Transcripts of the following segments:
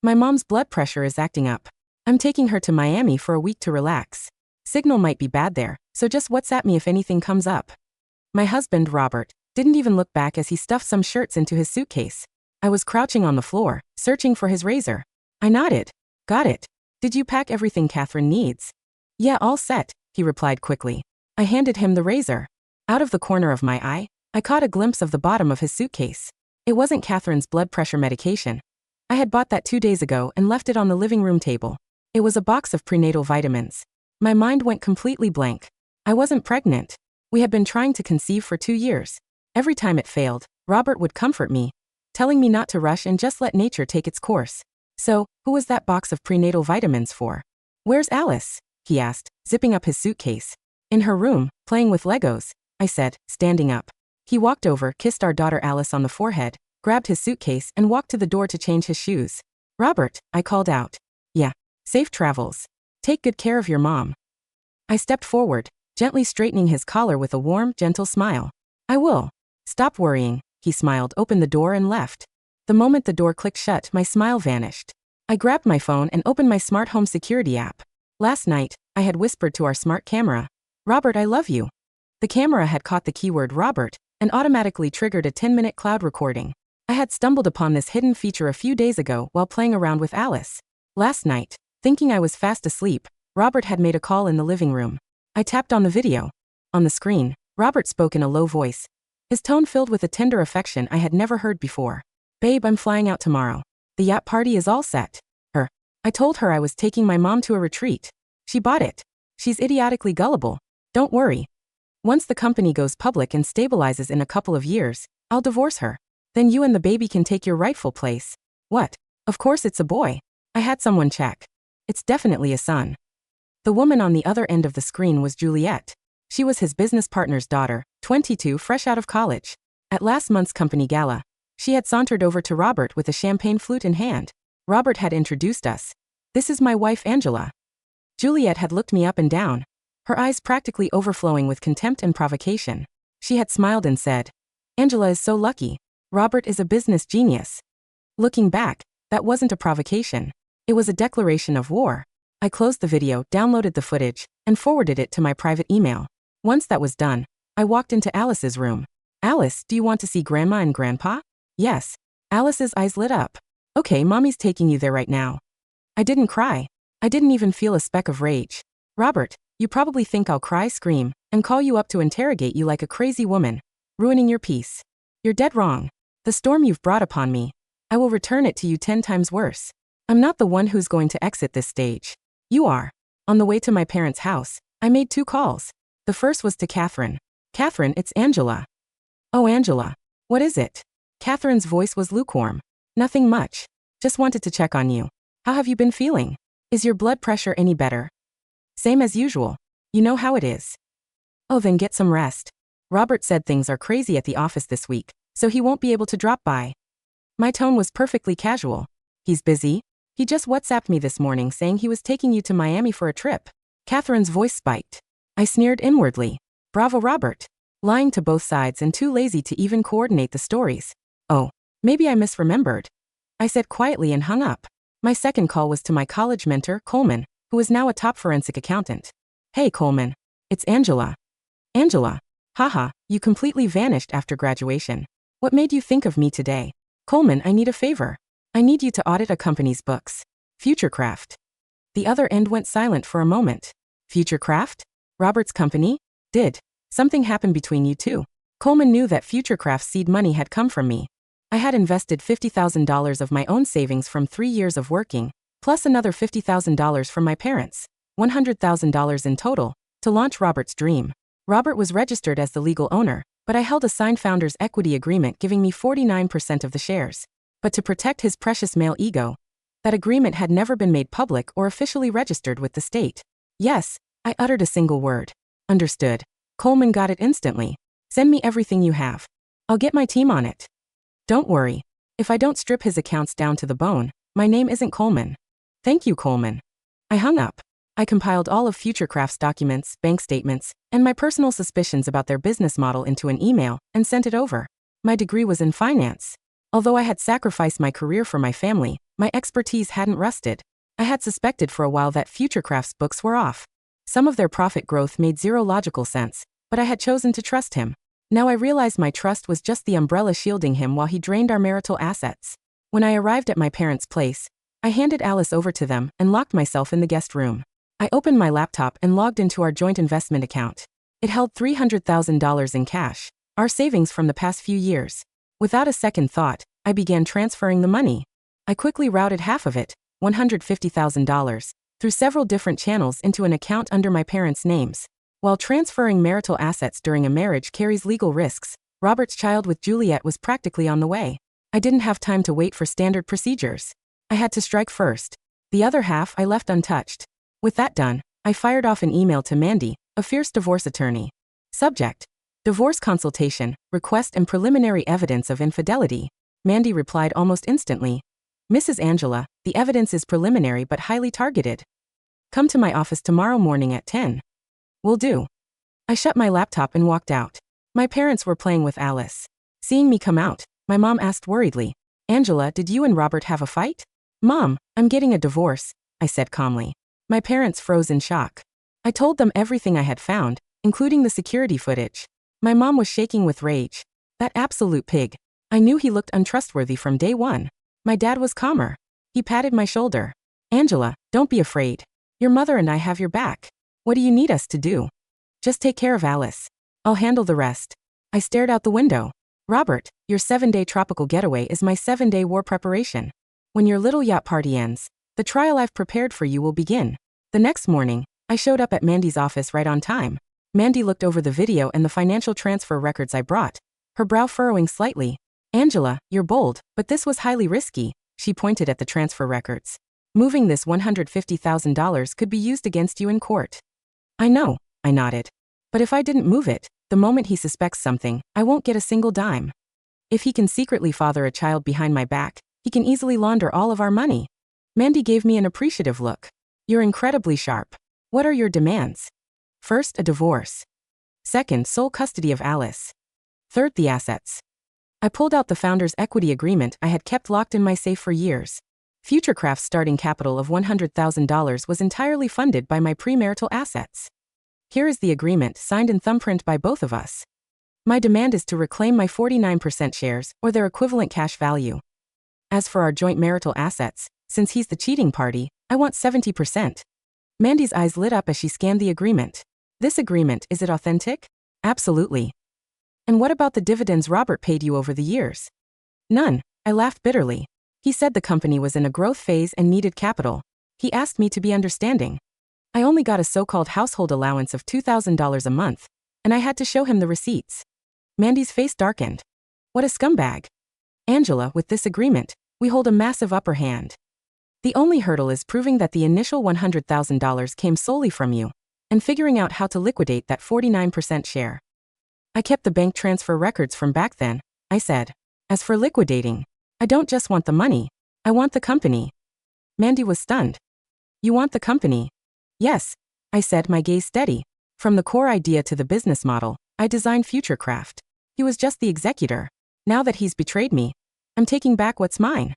My mom's blood pressure is acting up. I'm taking her to Miami for a week to relax. Signal might be bad there, so just WhatsApp me if anything comes up. My husband, Robert, didn't even look back as he stuffed some shirts into his suitcase. I was crouching on the floor, searching for his razor. I nodded. Got it. Did you pack everything Catherine needs? Yeah, all set, he replied quickly. I handed him the razor. Out of the corner of my eye, I caught a glimpse of the bottom of his suitcase. It wasn't Catherine's blood pressure medication. I had bought that 2 days ago and left it on the living room table. It was a box of prenatal vitamins. My mind went completely blank. I wasn't pregnant. We had been trying to conceive for 2 years. Every time it failed, Robert would comfort me, telling me not to rush and just let nature take its course. So, who was that box of prenatal vitamins for? Where's Alice? He asked, zipping up his suitcase. In her room, playing with Legos, I said, standing up. He walked over, kissed our daughter Alice on the forehead, grabbed his suitcase and walked to the door to change his shoes. Robert, I called out. Yeah. Safe travels. Take good care of your mom. I stepped forward, gently straightening his collar with a warm, gentle smile. I will. Stop worrying, he smiled, opened the door and left. The moment the door clicked shut, my smile vanished. I grabbed my phone and opened my smart home security app. Last night, I had whispered to our smart camera, Robert, I love you. The camera had caught the keyword Robert and automatically triggered a 10-minute cloud recording. I had stumbled upon this hidden feature a few days ago while playing around with Alice. Last night, thinking I was fast asleep, Robert had made a call in the living room. I tapped on the video. On the screen, Robert spoke in a low voice, his tone filled with a tender affection I had never heard before. Babe, I'm flying out tomorrow. The yacht party is all set. I told her I was taking my mom to a retreat. She bought it. She's idiotically gullible. Don't worry. Once the company goes public and stabilizes in a couple of years, I'll divorce her. Then you and the baby can take your rightful place. What? Of course it's a boy. I had someone check. It's definitely a son. The woman on the other end of the screen was Juliet. She was his business partner's daughter, 22, fresh out of college. At last month's company gala, she had sauntered over to Robert with a champagne flute in hand. Robert had introduced us. This is my wife Angela. Juliet had looked me up and down, her eyes practically overflowing with contempt and provocation. She had smiled and said, Angela is so lucky. Robert is a business genius. Looking back, that wasn't a provocation. It was a declaration of war. I closed the video, downloaded the footage, and forwarded it to my private email. Once that was done, I walked into Alice's room. Alice, do you want to see Grandma and Grandpa? Yes. Alice's eyes lit up. Okay, Mommy's taking you there right now. I didn't cry. I didn't even feel a speck of rage. Robert, you probably think I'll cry, scream, and call you up to interrogate you like a crazy woman, ruining your peace. You're dead wrong. The storm you've brought upon me, I will return it to you 10 times worse. I'm not the one who's going to exit this stage. You are. On the way to my parents' house, I made 2 calls. The first was to Catherine. Catherine, it's Angela. Oh, Angela. What is it? Catherine's voice was lukewarm. Nothing much. Just wanted to check on you. How have you been feeling? Is your blood pressure any better? Same as usual. You know how it is. Oh, then get some rest. Robert said things are crazy at the office this week, so he won't be able to drop by. My tone was perfectly casual. He's busy? He just WhatsApped me this morning saying he was taking you to Miami for a trip. Catherine's voice spiked. I sneered inwardly. Bravo, Robert. Lying to both sides and too lazy to even coordinate the stories. Oh, maybe I misremembered. I said quietly and hung up. My second call was to my college mentor, Coleman, who is now a top forensic accountant. Hey, Coleman. It's Angela. Angela. Haha, you completely vanished after graduation. What made you think of me today? Coleman, I need a favor. I need you to audit a company's books. Futurecraft. The other end went silent for a moment. Futurecraft? Robert's company? Did something happen between you two? Coleman knew that Futurecraft's seed money had come from me. I had invested $50,000 of my own savings from 3 years of working, plus another $50,000 from my parents, $100,000 in total, to launch Robert's dream. Robert was registered as the legal owner, but I held a signed founder's equity agreement giving me 49% of the shares. But to protect his precious male ego, that agreement had never been made public or officially registered with the state. Yes, I uttered a single word. Understood. Coleman got it instantly. Send me everything you have. I'll get my team on it. Don't worry. If I don't strip his accounts down to the bone, my name isn't Coleman. Thank you, Coleman. I hung up. I compiled all of Futurecraft's documents, bank statements, and my personal suspicions about their business model into an email and sent it over. My degree was in finance. Although I had sacrificed my career for my family, My expertise hadn't rusted. I had suspected for a while that Futurecraft's books were off. Some of their profit growth made zero logical sense, but I had chosen to trust him. Now I realized my trust was just the umbrella shielding him while he drained our marital assets. When I arrived at my parents' place, I handed Alice over to them and locked myself in the guest room. I opened my laptop and logged into our joint investment account. It held $300,000 in cash, our savings from the past few years. Without a second thought, I began transferring the money. I quickly routed half of it, $150,000, through several different channels into an account under my parents' names. While transferring marital assets during a marriage carries legal risks, Robert's child with Juliet was practically on the way. I didn't have time to wait for standard procedures. I had to strike first. The other half I left untouched. With that done, I fired off an email to Mandy, a fierce divorce attorney. Subject: divorce consultation, request and preliminary evidence of infidelity. Mandy replied almost instantly. Mrs. Angela, the evidence is preliminary but highly targeted. Come to my office tomorrow morning at 10. Will do. I shut my laptop and walked out. My parents were playing with Alice. Seeing me come out, my mom asked worriedly, Angela, did you and Robert have a fight? Mom, I'm getting a divorce, I said calmly. My parents froze in shock. I told them everything I had found, including the security footage. My mom was shaking with rage. That absolute pig. I knew he looked untrustworthy from day one. My dad was calmer. He patted my shoulder. Angela, don't be afraid. Your mother and I have your back. What do you need us to do? Just take care of Alice. I'll handle the rest. I stared out the window. Robert, your 7-day tropical getaway is my 7-day war preparation. When your little yacht party ends, the trial I've prepared for you will begin. The next morning, I showed up at Mandy's office right on time. Mandy looked over the video and the financial transfer records I brought, her brow furrowing slightly. Angela, you're bold, but this was highly risky, she pointed at the transfer records. Moving this $150,000 could be used against you in court. I know, I nodded. But if I didn't move it, the moment he suspects something, I won't get a single dime. If he can secretly father a child behind my back, he can easily launder all of our money. Mandy gave me an appreciative look. You're incredibly sharp. What are your demands? First, a divorce. Second, sole custody of Alice. Third, the assets. I pulled out the founder's equity agreement I had kept locked in my safe for years. Futurecraft's starting capital of $100,000 was entirely funded by my premarital assets. Here is the agreement signed and thumbprint by both of us. My demand is to reclaim my 49% shares or their equivalent cash value. As for our joint marital assets, since he's the cheating party, I want 70%. Mandy's eyes lit up as she scanned the agreement. This agreement, is it authentic? Absolutely. And what about the dividends Robert paid you over the years? None, I laughed bitterly. He said the company was in a growth phase and needed capital. He asked me to be understanding. I only got a so-called household allowance of $2,000 a month, and I had to show him the receipts. Mandy's face darkened. What a scumbag. Angela, with this agreement, we hold a massive upper hand. The only hurdle is proving that the initial $100,000 came solely from you, and figuring out how to liquidate that 49% share. I kept the bank transfer records from back then, I said. As for liquidating, I don't just want the money, I want the company. Mandy was stunned. You want the company? Yes, I said, my gaze steady. From the core idea to the business model, I designed Futurecraft. He was just the executor. Now that he's betrayed me, I'm taking back what's mine.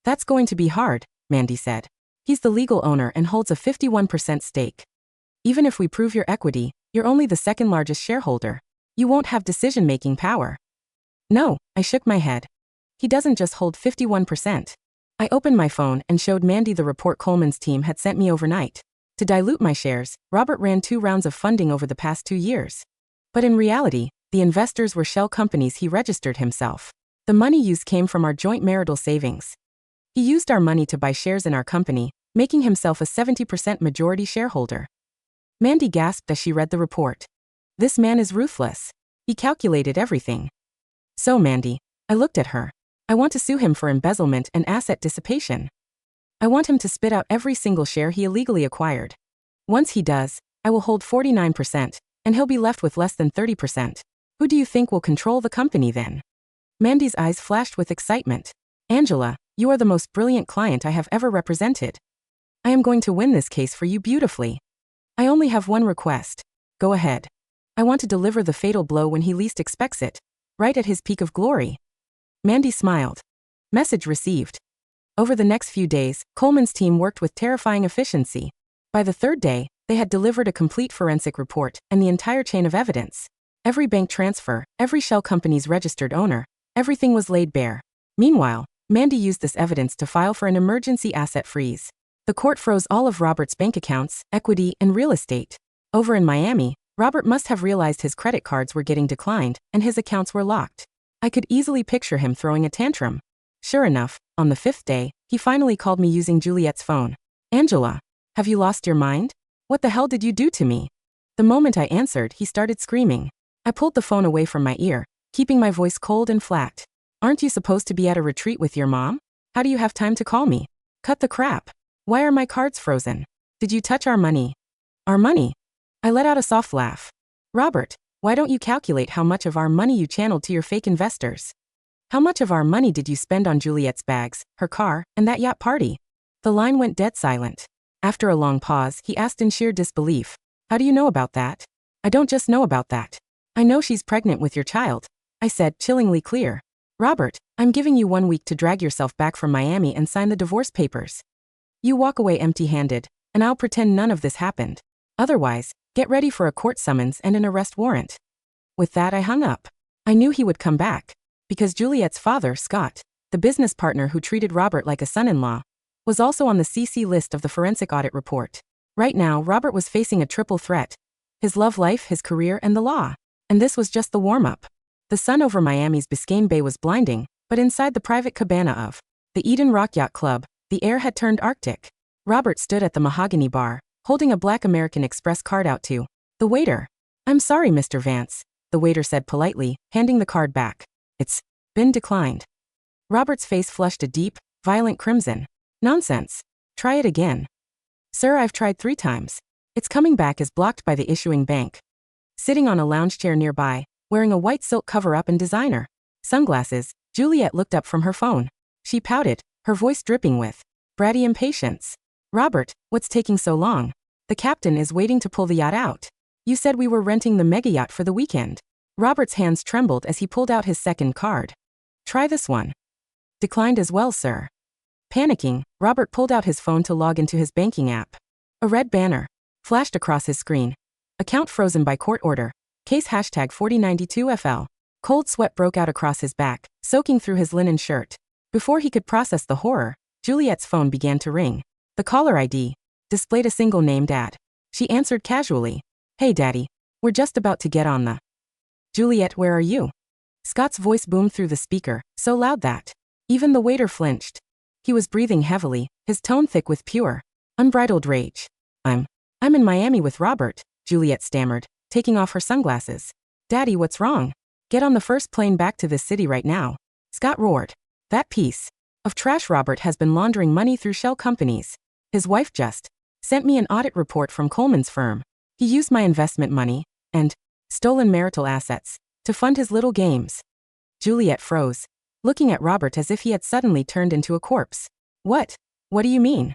That's going to be hard, Mandy said. He's the legal owner and holds a 51% stake. Even if we prove your equity, you're only the second largest shareholder. You won't have decision-making power. No, I shook my head. He doesn't just hold 51%. I opened my phone and showed Mandy the report Coleman's team had sent me overnight. To dilute my shares, Robert ran 2 rounds of funding over the past 2 years. But in reality, the investors were shell companies he registered himself. The money used came from our joint marital savings. He used our money to buy shares in our company, making himself a 70% majority shareholder. Mandy gasped as she read the report. This man is ruthless. He calculated everything. So, Mandy, I looked at her. I want to sue him for embezzlement and asset dissipation. I want him to spit out every single share he illegally acquired. Once he does, I will hold 49%, and he'll be left with less than 30%. Who do you think will control the company then? Mandy's eyes flashed with excitement. Angela, you are the most brilliant client I have ever represented. I am going to win this case for you beautifully. I only have one request. Go ahead. I want to deliver the fatal blow when he least expects it, right at his peak of glory. Mandy smiled. Message received. Over the next few days, Coleman's team worked with terrifying efficiency. By the third day, they had delivered a complete forensic report and the entire chain of evidence. Every bank transfer, every shell company's registered owner, everything was laid bare. Meanwhile, Mandy used this evidence to file for an emergency asset freeze. The court froze all of Robert's bank accounts, equity, and real estate. Over in Miami, Robert must have realized his credit cards were getting declined and his accounts were locked. I could easily picture him throwing a tantrum. Sure enough, on the 5th day, he finally called me using Juliet's phone. "Angela, have you lost your mind? What the hell did you do to me?" The moment I answered, he started screaming. I pulled the phone away from my ear, keeping my voice cold and flat. "Aren't you supposed to be at a retreat with your mom? How do you have time to call me? Cut the crap. Why are my cards frozen? Did you touch our money?" "Our money?" I let out a soft laugh. "Robert, why don't you calculate how much of our money you channeled to your fake investors? How much of our money did you spend on Juliet's bags, her car, and that yacht party?" The line went dead silent. After a long pause, he asked in sheer disbelief, "How do you know about that?" "I don't just know about that. I know she's pregnant with your child," I said, chillingly clear. "Robert, I'm giving you 1 week to drag yourself back from Miami and sign the divorce papers. You walk away empty-handed, and I'll pretend none of this happened. Otherwise, get ready for a court summons and an arrest warrant." With that, I hung up. I knew he would come back. Because Juliet's father, Scott, the business partner who treated Robert like a son-in-law, was also on the CC list of the forensic audit report. Right now, Robert was facing a triple threat: his love life, his career, and the law. And this was just the warm-up. The sun over Miami's Biscayne Bay was blinding, but inside the private cabana of the Eden Rock Yacht Club, the air had turned Arctic. Robert stood at the mahogany bar, holding a black American Express card out to the waiter. "I'm sorry, Mr. Vance," the waiter said politely, handing the card back. "It's been declined." Robert's face flushed a deep, violent crimson. "Nonsense. Try it again." "Sir, I've tried 3 times. It's coming back as blocked by the issuing bank." Sitting on a lounge chair nearby, wearing a white silk cover-up and designer sunglasses, Juliet looked up from her phone. She pouted, her voice dripping with bratty impatience. "Robert, what's taking so long? The captain is waiting to pull the yacht out. You said we were renting the mega yacht for the weekend." Robert's hands trembled as he pulled out his second card. "Try this one." "Declined as well, sir." Panicking, Robert pulled out his phone to log into his banking app. A red banner flashed across his screen. "Account frozen by court order. Case #4092FL. Cold sweat broke out across his back, soaking through his linen shirt. Before he could process the horror, Juliet's phone began to ring. The caller ID displayed a single named ad. She answered casually. "Hey, Daddy. We're just about to get on the..." "Juliet, where are you?" Scott's voice boomed through the speaker, so loud that even the waiter flinched. He was breathing heavily, his tone thick with pure, unbridled rage. I'm in Miami with Robert," Juliet stammered, taking off her sunglasses. "Daddy, what's wrong? Get on the first plane back to this city right now." Scott roared. "That piece of trash Robert has been laundering money through shell companies. His wife just sent me an audit report from Coleman's firm. He used my investment money and stolen marital assets to fund his little games." Juliet froze, looking at Robert as if he had suddenly turned into a corpse. What do you mean?"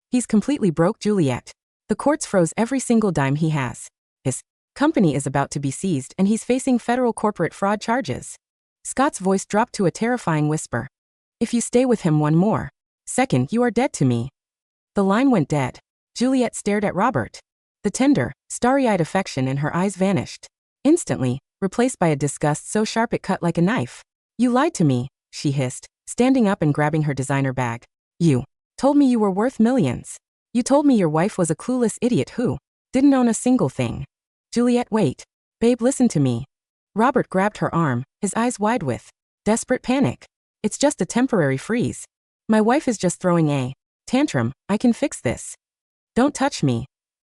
"He's completely broke, Juliet. The courts froze every single dime he has. His company is about to be seized and he's facing federal corporate fraud charges." Scott's voice dropped to a terrifying whisper. "If you stay with him one more second, you are dead to me." The line went dead. Juliet stared at Robert. The tender, starry-eyed affection in her eyes vanished, instantly, replaced by a disgust so sharp it cut like a knife. "You lied to me," she hissed, standing up and grabbing her designer bag. "You told me you were worth millions. You told me your wife was a clueless idiot who didn't own a single thing." "Juliet, wait. Babe, listen to me." Robert grabbed her arm, his eyes wide with desperate panic. "It's just a temporary freeze. My wife is just throwing a tantrum. I can fix this. Don't touch me."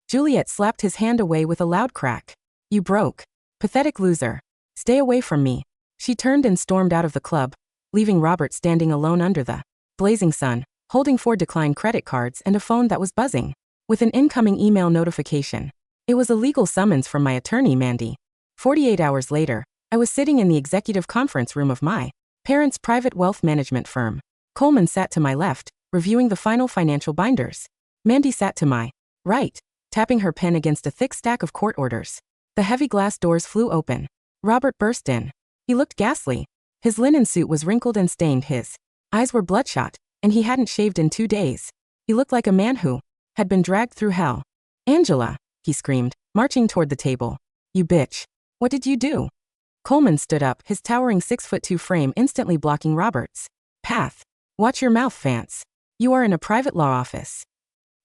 Juliet slapped his hand away with a loud crack. "You broke. Pathetic loser. Stay away from me." She turned and stormed out of the club, leaving Robert standing alone under the blazing sun, holding 4 declined credit cards and a phone that was buzzing with an incoming email notification. It was a legal summons from my attorney, Mandy. 48 hours later, I was sitting in the executive conference room of my parents' private wealth management firm. Coleman sat to my left, reviewing the final financial binders. Mandy sat to my right, tapping her pen against a thick stack of court orders. The heavy glass doors flew open. Robert burst in. He looked ghastly. His linen suit was wrinkled and stained, his eyes were bloodshot, and he hadn't shaved in 2 days. He looked like a man who had been dragged through hell. "Angela," he screamed, marching toward the table. "You bitch. What did you do?" Coleman stood up, his towering 6'2" frame instantly blocking Robert's path. "Watch your mouth, Vance. You are in a private law office."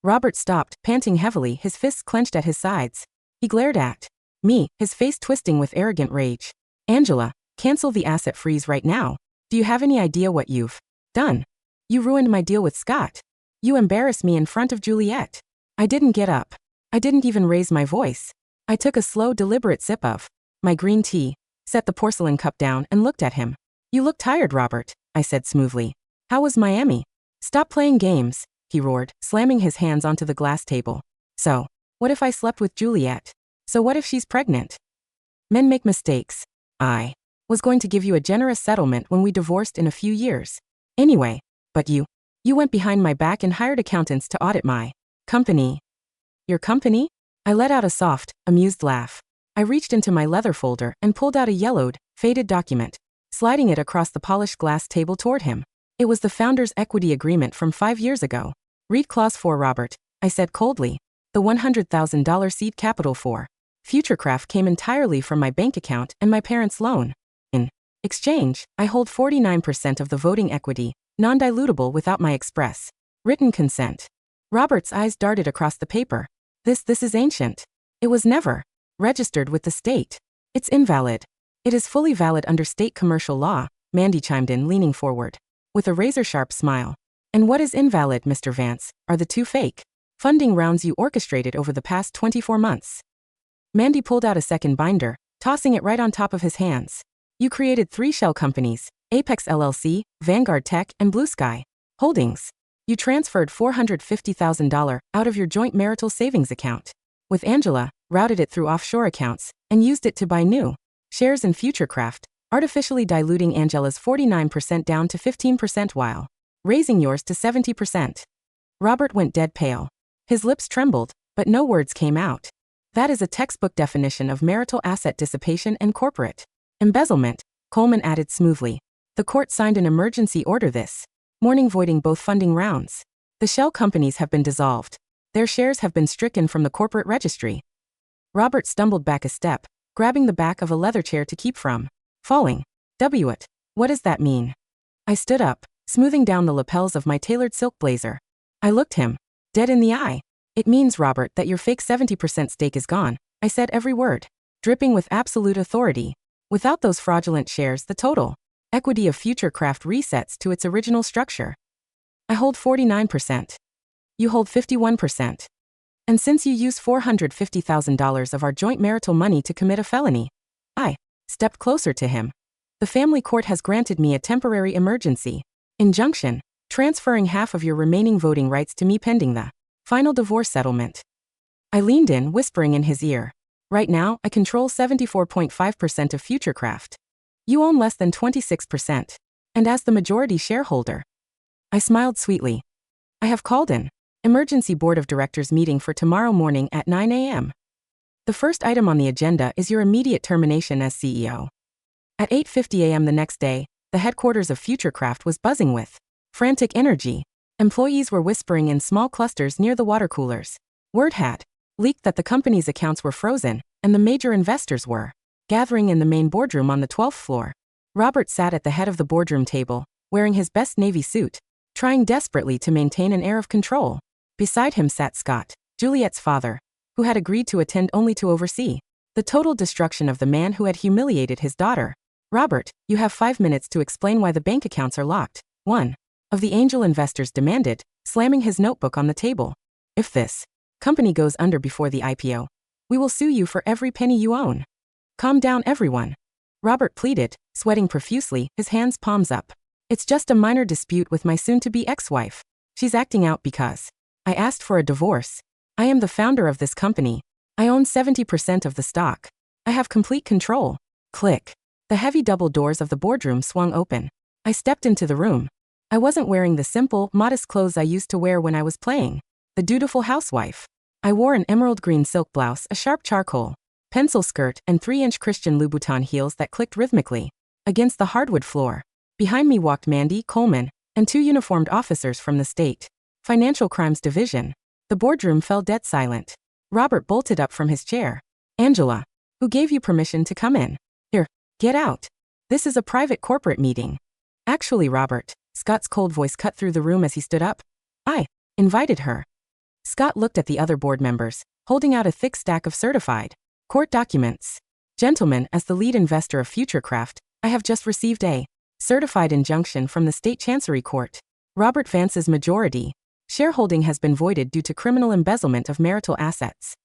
Robert stopped, panting heavily, his fists clenched at his sides. He glared at me, his face twisting with arrogant rage. "Angela, cancel the asset freeze right now. Do you have any idea what you've done? You ruined my deal with Scott. You embarrassed me in front of Juliet." I didn't get up. I didn't even raise my voice. I took a slow, deliberate sip of my green tea, set the porcelain cup down, and looked at him. "You look tired, Robert," I said smoothly. "How was Miami?" "Stop playing games," he roared, slamming his hands onto the glass table. "So, what if I slept with Juliet? So what if she's pregnant? Men make mistakes. I was going to give you a generous settlement when we divorced in a few years. Anyway, but you went behind my back and hired accountants to audit my company." "Your company?" I let out a soft, amused laugh. I reached into my leather folder and pulled out a yellowed, faded document, sliding it across the polished glass table toward him. It was the founder's equity agreement from 5 years ago. "Read Clause 4, Robert," I said coldly. "The $100,000 seed capital for Futurecraft came entirely from my bank account and my parents' loan. In exchange, I hold 49% of the voting equity, non-dilutable without my express written consent." Robert's eyes darted across the paper. This is ancient. It was never registered with the state. It's invalid." "It is fully valid under state commercial law," Mandy chimed in, leaning forward with a razor-sharp smile. "And what is invalid, Mr. Vance, are the 2 fake funding rounds you orchestrated over the past 24 months. Mandy pulled out a second binder, tossing it right on top of his hands. "You created 3 shell companies, Apex LLC, Vanguard Tech, and Blue Sky Holdings. You transferred $450,000 out of your joint marital savings account with Angela, routed it through offshore accounts, and used it to buy new shares in Futurecraft, artificially diluting Angela's 49% down to 15% while raising yours to 70%. Robert went dead pale. His lips trembled, but no words came out. "That is a textbook definition of marital asset dissipation and corporate embezzlement," Coleman added smoothly. "The court signed an emergency order this morning voiding both funding rounds. The shell companies have been dissolved. Their shares have been stricken from the corporate registry." Robert stumbled back a step, grabbing the back of a leather chair to keep from falling. What does that mean?" I stood up, smoothing down the lapels of my tailored silk blazer. I looked him dead in the eye. "It means, Robert, that your fake 70% stake is gone," I said, every word dripping with absolute authority. "Without those fraudulent shares, the total equity of Futurecraft resets to its original structure. I hold 49%. You hold 51%. And since you used $450,000 of our joint marital money to commit a felony," I stepped closer to him, "the family court has granted me a temporary emergency injunction, transferring half of your remaining voting rights to me pending the final divorce settlement." I leaned in, whispering in his ear. "Right now, I control 74.5% of Futurecraft. You own less than 26%. And as the majority shareholder," I smiled sweetly, "I have called an emergency board of directors meeting for tomorrow morning at 9 a.m. The first item on the agenda is your immediate termination as CEO." At 8:50 a.m. the next day, the headquarters of Futurecraft was buzzing with frantic energy. Employees were whispering in small clusters near the water coolers. Word had leaked that the company's accounts were frozen, and the major investors were gathering in the main boardroom on the 12th floor. Robert sat at the head of the boardroom table, wearing his best navy suit, trying desperately to maintain an air of control. Beside him sat Scott, Juliet's father, who had agreed to attend only to oversee the total destruction of the man who had humiliated his daughter. "Robert, you have 5 minutes to explain why the bank accounts are locked," one of the angel investors demanded, slamming his notebook on the table. "If this company goes under before the IPO, we will sue you for every penny you own." "Calm down, everyone," Robert pleaded, sweating profusely, his hands palms up. "It's just a minor dispute with my soon-to-be ex-wife. She's acting out because I asked for a divorce. I am the founder of this company. I own 70% of the stock. I have complete control." Click. The heavy double doors of the boardroom swung open. I stepped into the room. I wasn't wearing the simple, modest clothes I used to wear when I was playing the dutiful housewife. I wore an emerald green silk blouse, a sharp charcoal pencil skirt, and 3-inch Christian Louboutin heels that clicked rhythmically against the hardwood floor. Behind me walked Mandy, Coleman, and 2 uniformed officers from the state Financial Crimes Division. The boardroom fell dead silent. Robert bolted up from his chair. Angela, who gave you permission to come in? Here, get out. This is a private corporate meeting. Actually, Robert, Scott's cold voice cut through the room as he stood up. I invited her. Scott looked at the other board members, holding out a thick stack of certified court documents. Gentlemen, as the lead investor of Futurecraft, I have just received a certified injunction from the state chancery court. Robert Vance's majority shareholding has been voided due to criminal embezzlement of marital assets.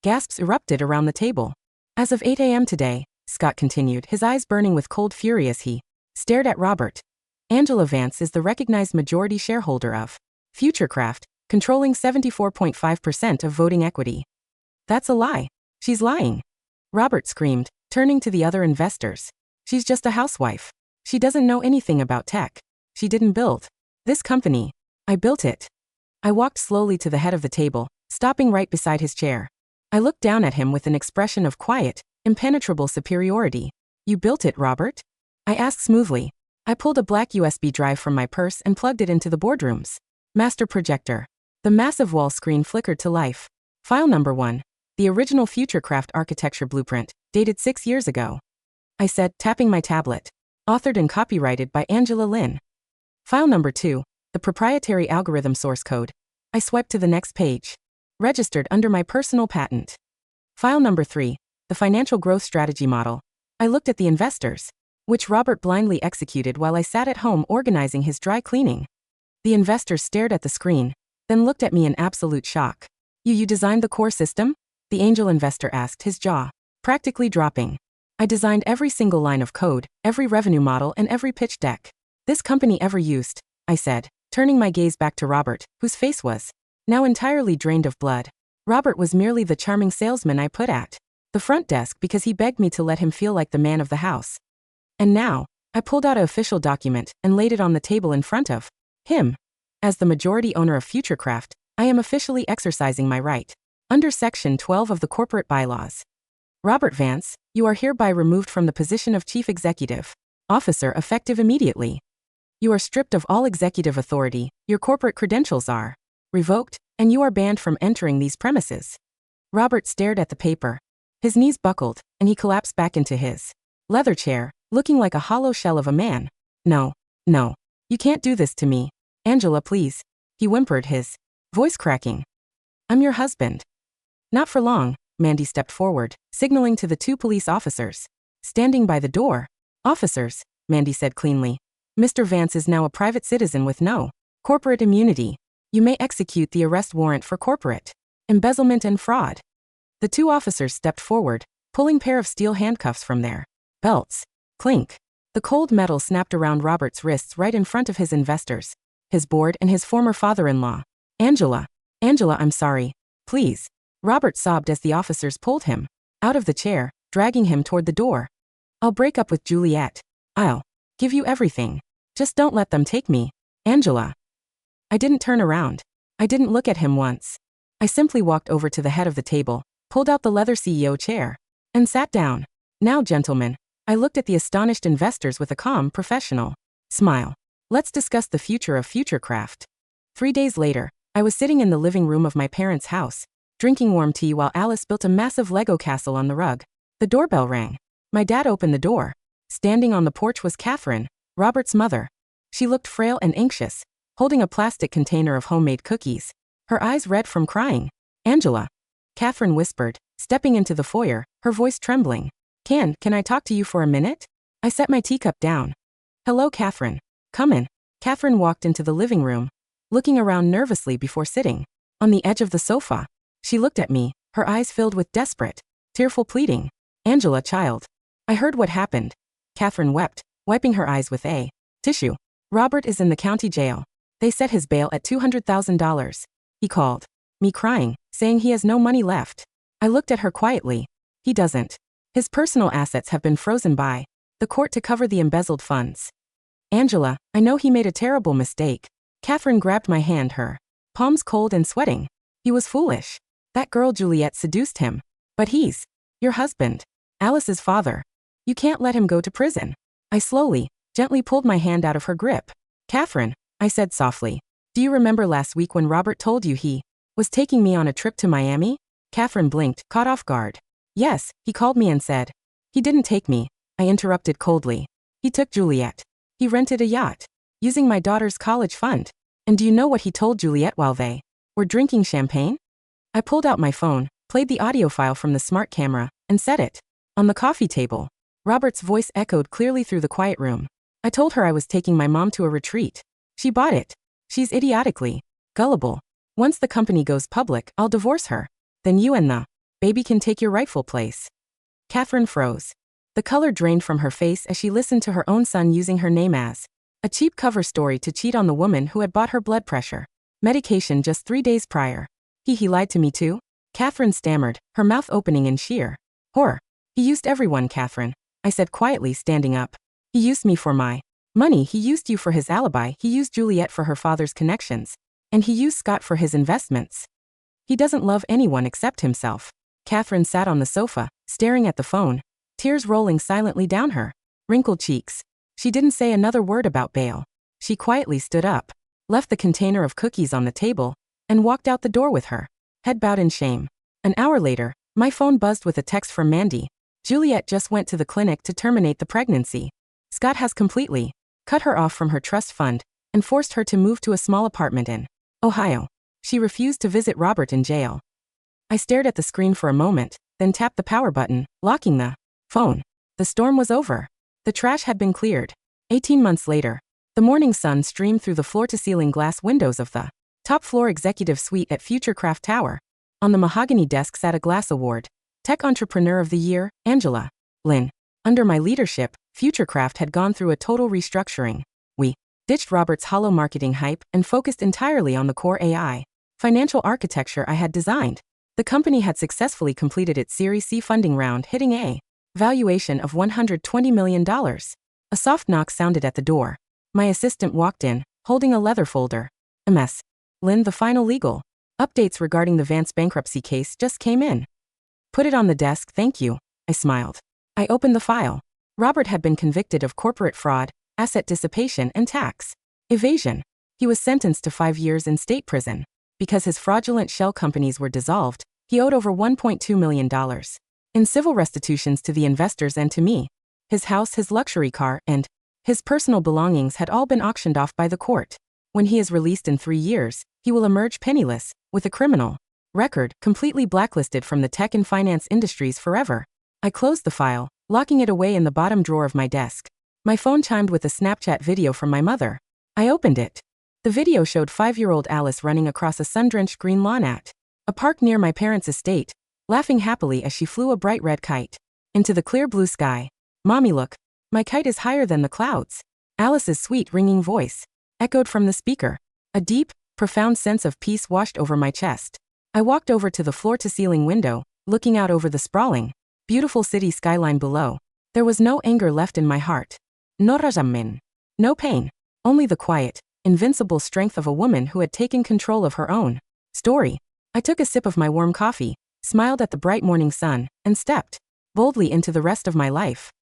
Gasps erupted around the table. As of 8 a.m. today, Scott continued, his eyes burning with cold fury as he stared at Robert. Angela Vance is the recognized majority shareholder of Futurecraft, controlling 74.5% of voting equity. That's a lie. She's lying. Robert screamed, turning to the other investors. She's just a housewife. She doesn't know anything about tech. She didn't build this company. I built it. I walked slowly to the head of the table, stopping right beside his chair. I looked down at him with an expression of quiet, impenetrable superiority. You built it, Robert? I asked smoothly. I pulled a black USB drive from my purse and plugged it into the boardroom's master projector. The massive wall screen flickered to life. File number 1. The original Futurecraft architecture blueprint, dated 6 years ago. I said, tapping my tablet. Authored and copyrighted by Angela Lin. File number 2. The proprietary algorithm source code. I swiped to the next page. Registered under my personal patent. File number 3. The financial growth strategy model. I looked at the investors, which Robert blindly executed while I sat at home organizing his dry cleaning. The investors stared at the screen, then looked at me in absolute shock. You designed the core system? The angel investor asked, his jaw practically dropping. I designed every single line of code, every revenue model, and every pitch deck this company ever used, I said, turning my gaze back to Robert, whose face was now entirely drained of blood. Robert was merely the charming salesman I put at the front desk because he begged me to let him feel like the man of the house. And now, I pulled out an official document and laid it on the table in front of him. As the majority owner of Futurecraft, I am officially exercising my right under Section 12 of the corporate bylaws. Robert Vance, you are hereby removed from the position of Chief Executive Officer effective immediately. You are stripped of all executive authority, your corporate credentials are revoked, and you are banned from entering these premises. Robert stared at the paper. His knees buckled, and he collapsed back into his leather chair, looking like a hollow shell of a man. No, you can't do this to me. Angela, please. He whimpered, his voice cracking. I'm your husband. Not for long, Mandy stepped forward, signaling to the 2 police officers standing by the door. Officers, Mandy said cleanly. Mr. Vance is now a private citizen with no corporate immunity. You may execute the arrest warrant for corporate embezzlement and fraud. The 2 officers stepped forward, pulling pair of steel handcuffs from their belts. Clink. The cold metal snapped around Robert's wrists right in front of his investors, his board, and his former father-in-law. Angela, I'm sorry. Please. Robert sobbed as the officers pulled him out of the chair, dragging him toward the door. I'll break up with Juliet. I'll give you everything. Just don't let them take me. Angela. I didn't turn around. I didn't look at him once. I simply walked over to the head of the table, pulled out the leather CEO chair, and sat down. Now, gentlemen, I looked at the astonished investors with a calm, professional smile. Let's discuss the future of Futurecraft. 3 days later, I was sitting in the living room of my parents' house, drinking warm tea while Alice built a massive Lego castle on the rug. The doorbell rang. My dad opened the door. Standing on the porch was Catherine, Robert's mother. She looked frail and anxious, holding a plastic container of homemade cookies, her eyes red from crying. Angela, Catherine whispered, stepping into the foyer, her voice trembling. Can I talk to you for a minute? I set my teacup down. Hello, Catherine. Come in. Catherine walked into the living room, looking around nervously before sitting on the edge of the sofa. She looked at me, her eyes filled with desperate, tearful pleading. Angela, child. I heard what happened. Catherine wept, wiping her eyes with a tissue. Robert is in the county jail. They set his bail at $200,000. He called me crying, saying he has no money left. I looked at her quietly. He doesn't. His personal assets have been frozen by the court to cover the embezzled funds. Angela, I know he made a terrible mistake. Catherine grabbed my hand, her palms cold and sweating. He was foolish. That girl Juliet seduced him. But he's your husband. Alice's father. You can't let him go to prison. I slowly, gently pulled my hand out of her grip. Catherine, I said softly. Do you remember last week when Robert told you he was taking me on a trip to Miami? Catherine blinked, caught off guard. Yes, he called me and said. He didn't take me, I interrupted coldly. He took Juliet. He rented a yacht, using my daughter's college fund. And do you know what he told Juliet while they were drinking champagne? I pulled out my phone, played the audio file from the smart camera, and set it on the coffee table. Robert's voice echoed clearly through the quiet room. I told her I was taking my mom to a retreat. She bought it. She's idiotically gullible. Once the company goes public, I'll divorce her. Then you and the baby can take your rightful place. Catherine froze. The color drained from her face as she listened to her own son using her name as a cheap cover story to cheat on the woman who had bought her blood pressure medication just 3 days prior. He lied to me too? Catherine stammered, her mouth opening in sheer horror. He used everyone, Catherine, I said quietly, standing up. He used me for my money, he used you for his alibi, he used Juliet for her father's connections, and he used Scott for his investments. He doesn't love anyone except himself. Catherine sat on the sofa, staring at the phone, tears rolling silently down her wrinkled cheeks. She didn't say another word about bail. She quietly stood up, left the container of cookies on the table, and walked out the door with her head bowed in shame. An hour later, my phone buzzed with a text from Mandy. Juliet just went to the clinic to terminate the pregnancy. Scott has completely cut her off from her trust fund and forced her to move to a small apartment in Ohio. She refused to visit Robert in jail. I stared at the screen for a moment, then tapped the power button, locking the phone. The storm was over. The trash had been cleared. 18 months later, the morning sun streamed through the floor-to-ceiling glass windows of the top-floor executive suite at Futurecraft Tower. On the mahogany desk sat a glass award. Tech Entrepreneur of the Year, Angela Lin. Under my leadership, Futurecraft had gone through a total restructuring. We ditched Robert's hollow marketing hype and focused entirely on the core AI financial architecture I had designed. The company had successfully completed its Series C funding round, hitting a valuation of $120 million. A soft knock sounded at the door. My assistant walked in, holding a leather folder. MS. Lynn, the final legal updates regarding the Vance bankruptcy case just came in. Put it on the desk, thank you, I smiled. I opened the file. Robert had been convicted of corporate fraud, asset dissipation, and tax evasion. He was sentenced to 5 years in state prison. Because his fraudulent shell companies were dissolved, he owed over $1.2 million in civil restitutions to the investors and to me. His house, his luxury car, and his personal belongings had all been auctioned off by the court. When he is released in 3 years, he will emerge penniless, with a criminal record, completely blacklisted from the tech and finance industries forever. I closed the file, locking it away in the bottom drawer of my desk. My phone chimed with a Snapchat video from my mother. I opened it. The video showed 5-year-old Alice running across a sun-drenched green lawn at a park near my parents' estate, laughing happily as she flew a bright red kite into the clear blue sky. Mommy, look, my kite is higher than the clouds. Alice's sweet, ringing voice echoed from the speaker. A deep, profound sense of peace washed over my chest. I walked over to the floor-to-ceiling window, looking out over the sprawling, beautiful city skyline below. There was no anger left in my heart. No resentment. No pain. Only the quiet, invincible strength of a woman who had taken control of her own story. I took a sip of my warm coffee, smiled at the bright morning sun, and stepped boldly into the rest of my life.